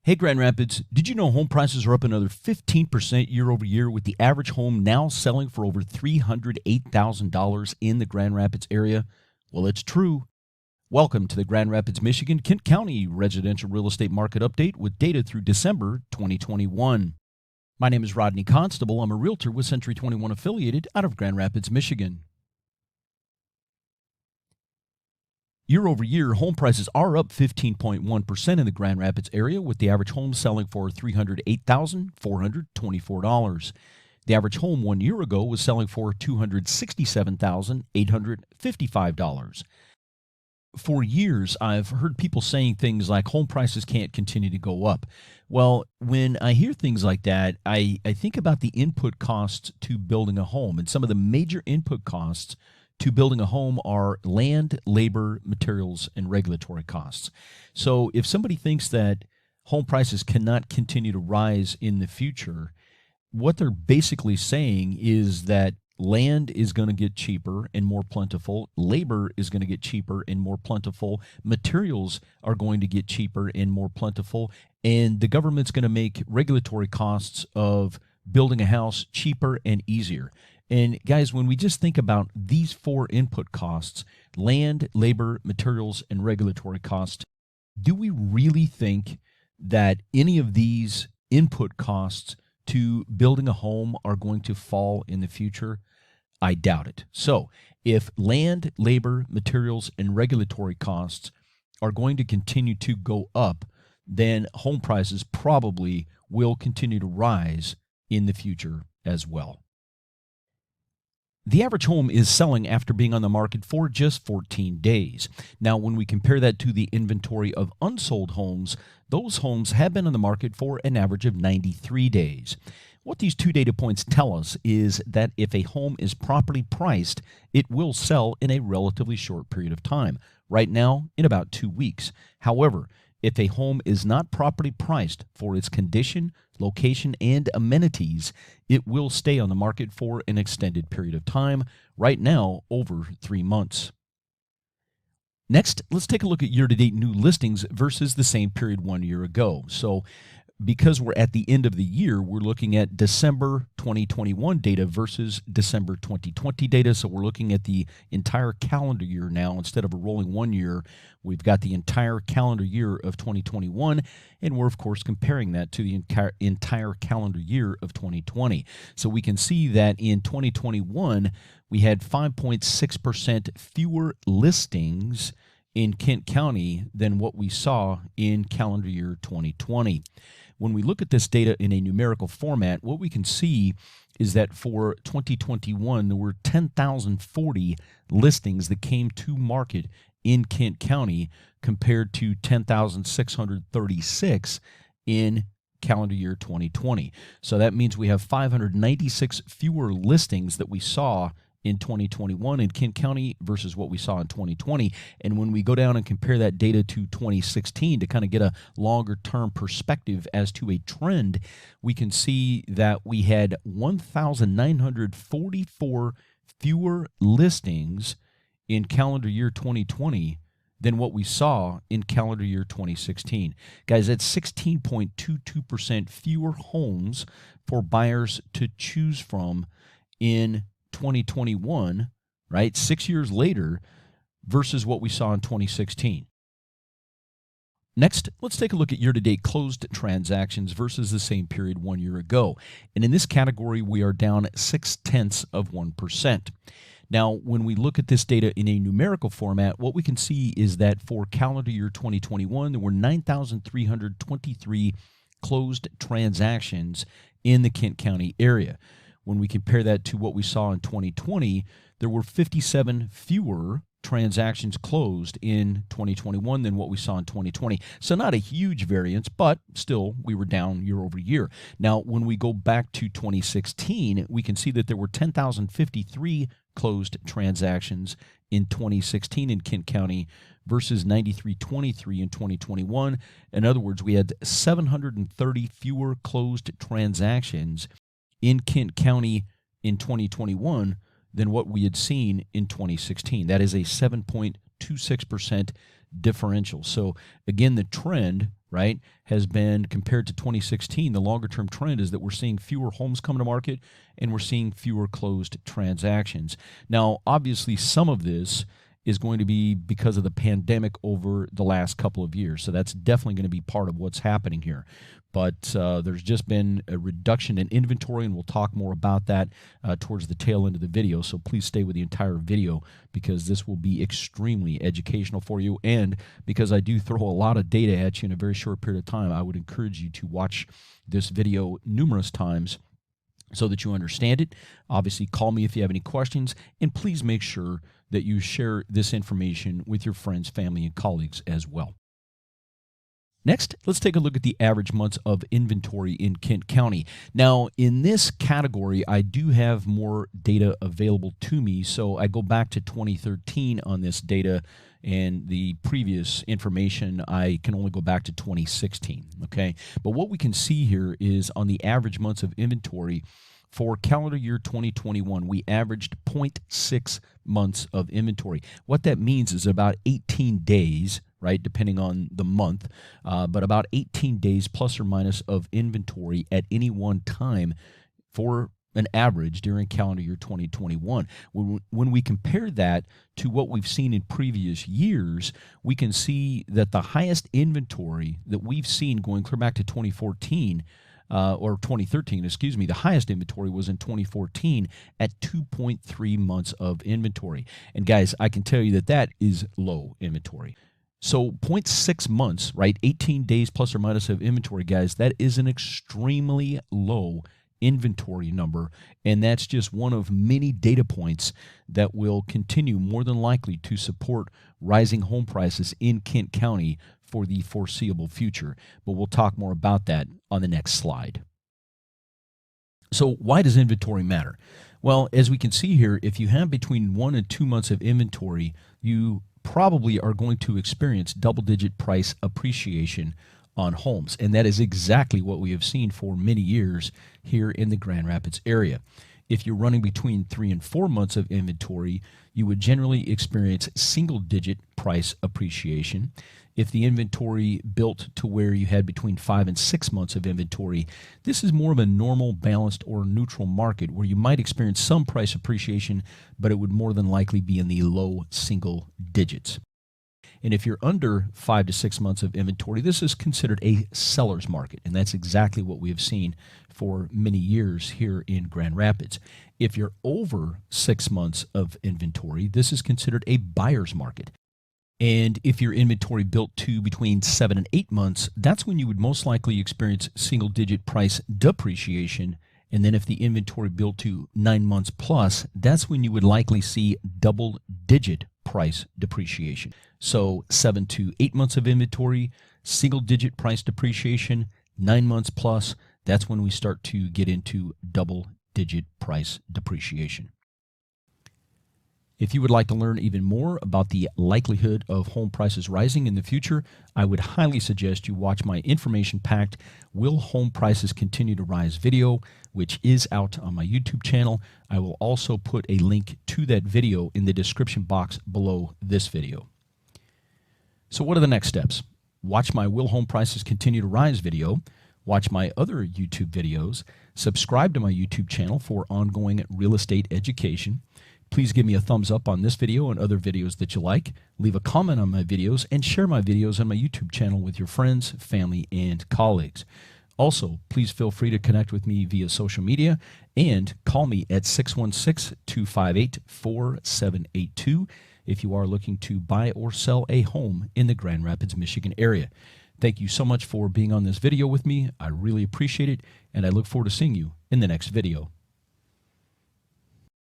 Hey, Grand Rapids, did you know home prices are up another 15% year over year, with the average home now selling for over $308,000 in the Grand Rapids area? Well, it's true. Welcome to the Grand Rapids, Michigan, Kent County residential real estate market update with data through December 2021. My name is Rodney Constable. I'm a realtor with Century 21 affiliated out of Grand Rapids, Michigan. Year over year, home prices are up 15.1% in the Grand Rapids area, with the average home selling for $308,424. The average home 1 year ago was selling for $267,855. For years, I've heard people saying things like home prices can't continue to go up. Well, when I hear things like that, I think about the input costs to building a home. And some of the major input costs to building a home are land, labor, materials, and regulatory costs. So if somebody thinks that home prices cannot continue to rise in the future, what they're basically saying is that land is going to get cheaper and more plentiful. Labor is going to get cheaper and more plentiful. Materials are going to get cheaper and more plentiful. And the government's going to make regulatory costs of building a house cheaper and easier. And guys, when we just think about these four input costs, land, labor, materials, and regulatory costs, do we really think that any of these input costs to building a home are going to fall in the future? I doubt it. So if land, labor, materials, and regulatory costs are going to continue to go up, then home prices probably will continue to rise in the future as well. The average home is selling after being on the market for just 14 days. Now, when we compare that to the inventory of unsold homes, those homes have been on the market for an average of 93 days. What these two data points tell us is that if a home is properly priced, it will sell in a relatively short period of time, right now in about 2 weeks. However, if a home is not properly priced for its condition, location, and amenities, it will stay on the market for an extended period of time, right now over 3 months. Next, let's take a look at year-to-date new listings versus the same period 1 year ago. So because we're at the end of the year, we're looking at December 2021 data versus December 2020 data. So we're looking at the entire calendar year now. Instead of a rolling 1 year, we've got the entire calendar year of 2021, and we're, of course, comparing that to the entire calendar year of 2020. So we can see that in 2021, we had 5.6% fewer listings in Kent County than what we saw in calendar year 2020. When we look at this data in a numerical format, what we can see is that for 2021, there were 10,040 listings that came to market in Kent County compared to 10,636 in calendar year 2020. So that means we have 596 fewer listings that we saw in 2021 in Kent County versus what we saw in 2020. And when we go down and compare that data to 2016 to kind of get a longer term perspective as to a trend, we can see that we had 1,944 fewer listings in calendar year 2020 than what we saw in calendar year 2016. Guys, that's 16.22% fewer homes for buyers to choose from in 2021, right? 6 years later versus what we saw in 2016. Next, let's take a look at year-to-date closed transactions versus the same period 1 year ago. And in this category, we are down 0.6%. Now, when we look at this data in a numerical format, what we can see is that for calendar year 2021, there were 9,323 closed transactions in the Kent County area. When we compare that to what we saw in 2020, there were 57 fewer transactions closed in 2021 than what we saw in 2020. So not a huge variance, but still we were down year over year. Now, when we go back to 2016, we can see that there were 10,053 closed transactions in 2016 in Kent County versus 9,323 in 2021. In other words, we had 730 fewer closed transactions in Kent County in 2021 than what we had seen in 2016. That is a 7.26% differential. So again, the trend right, has been compared to 2016. The longer term trend is that we're seeing fewer homes come to market and we're seeing fewer closed transactions. Now, obviously, some of this is going to be because of the pandemic over the last couple of years. So that's definitely going to be part of what's happening here. But there's just been a reduction in inventory, and we'll talk more about that towards the tail end of the video. So please stay with the entire video because this will be extremely educational for you. And because I do throw a lot of data at you in a very short period of time, I would encourage you to watch this video numerous times so that you understand it. Obviously, call me if you have any questions, and please make sure that you share this information with your friends, family, and colleagues as well. Next, let's take a look at the average months of inventory in Kent County. Now, in this category, I do have more data available to me, so I go back to 2013 on this data, and the previous information, I can only go back to 2016, okay? But what we can see here is on the average months of inventory, for calendar year 2021, we averaged 0.6 months of inventory. What that means is about 18 days, right, depending on the month, but about 18 days plus or minus of inventory at any one time for an average during calendar year 2021. When we compare that to what we've seen in previous years, we can see that the highest inventory that we've seen going clear back to 2014 or 2013, excuse me, the highest inventory was in 2014 at 2.3 months of inventory. And guys, I can tell you that that is low inventory. So 0.6 months, right, 18 days plus or minus of inventory, guys, that is an extremely low inventory number, and that's just one of many data points that will continue more than likely to support rising home prices in Kent County for the foreseeable future. But we'll talk more about that on the next slide. So why does inventory matter? Well, as we can see here, if you have between 1 and 2 months of inventory, you probably are going to experience double-digit price appreciation on homes. And that is exactly what we have seen for many years here in the Grand Rapids area. If you're running between 3 and 4 months of inventory, you would generally experience single-digit price appreciation. If the inventory built to where you had between 5 and 6 months of inventory, this is more of a normal, balanced, or neutral market where you might experience some price appreciation, but it would more than likely be in the low single digits. And if you're under 5 to 6 months of inventory, this is considered a seller's market, and that's exactly what we have seen for many years here in Grand Rapids. If you're over 6 months of inventory, this is considered a buyer's market. And if your inventory built to between 7 and 8 months, that's when you would most likely experience single-digit price depreciation. And then if the inventory built to 9 months plus, that's when you would likely see double-digit price depreciation. So 7 to 8 months of inventory, single-digit price depreciation, 9 months plus, that's when we start to get into double-digit price depreciation. If you would like to learn even more about the likelihood of home prices rising in the future, I would highly suggest you watch my information-packed Will Home Prices Continue to Rise video, which is out on my YouTube channel. I will also put a link to that video in the description box below this video. So what are the next steps? Watch my Will Home Prices Continue to Rise video, watch my other YouTube videos, subscribe to my YouTube channel for ongoing real estate education. Please give me a thumbs up on this video and other videos that you like. Leave a comment on my videos and share my videos on my YouTube channel with your friends, family, and colleagues. Also, please feel free to connect with me via social media and call me at 616-258-4782 if you are looking to buy or sell a home in the Grand Rapids, Michigan area. Thank you so much for being on this video with me. I really appreciate it, and I look forward to seeing you in the next video.